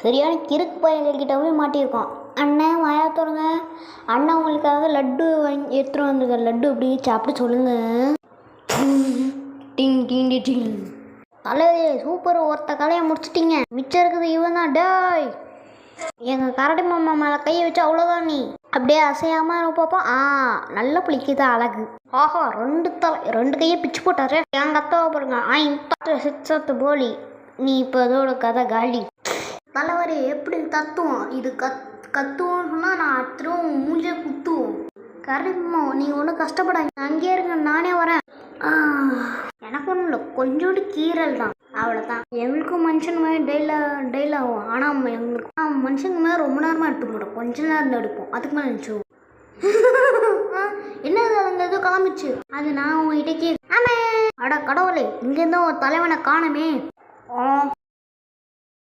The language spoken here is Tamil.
சரியான கிறுக்கு பையன்கிட்ட போய் மாட்டியிருக்கோம். அண்ணன் வாயா தருங்க, அண்ணன் உங்களுக்காக லட்டு வாங்கி எடுத்துகிட்டு வந்துருக்க, லட்டு அப்படி சாப்பிட்டு சொல்லுங்க. டிங் டிங் டிங். தலைவரே சூப்பர், ஒருத்த கலையை முடிச்சிட்டிங்க. மிச்சம் இருக்குது இவன் தான். டேய், எங்கள் கரடி மாமா மேலே கையை வச்சு அவ்வளோதான். நீ அப்படியே அசையாமல் பார்ப்போம். நல்ல புளிக்குது அழகு. ஆஹா, ரெண்டு கையை பிச்சு போட்டாரு. என் கத்தவ பாருங்க. சிச்சத்து போலி. நீ இப்போ அதோட கதை காலி. தலைவரே எப்படி தத்துவோம் இது? கத்துவோம்னு சொன்னால் நான் திரும்ப மூஞ்சே குத்துவோம். கரடிம்மா நீங்கள் ஒன்றும் கஷ்டப்படாங்க, அங்கேயே இருங்க, நானே வரேன். எனக்கு ஒன்றும் இல்லை, கொஞ்சோண்டு கீரல் தான், அவ்வளோதான். எங்களுக்கும் மனுஷன் மாதிரி டெய்லி ஆகும். ஆனால் எங்களுக்கு மனுஷங்க மேலே ரொம்ப நேரமாக எடுத்து போடும், கொஞ்ச நேரம் தான் எடுப்போம், அதுக்கு மேலே நினச்சிடுவோம். என்னது அந்த இது கிளம்பிச்சு? அது நான் உங்ககிட்ட ஆமே. அட கடவுளே, இங்கேருந்தும் ஒரு தலைவனை காணுமே.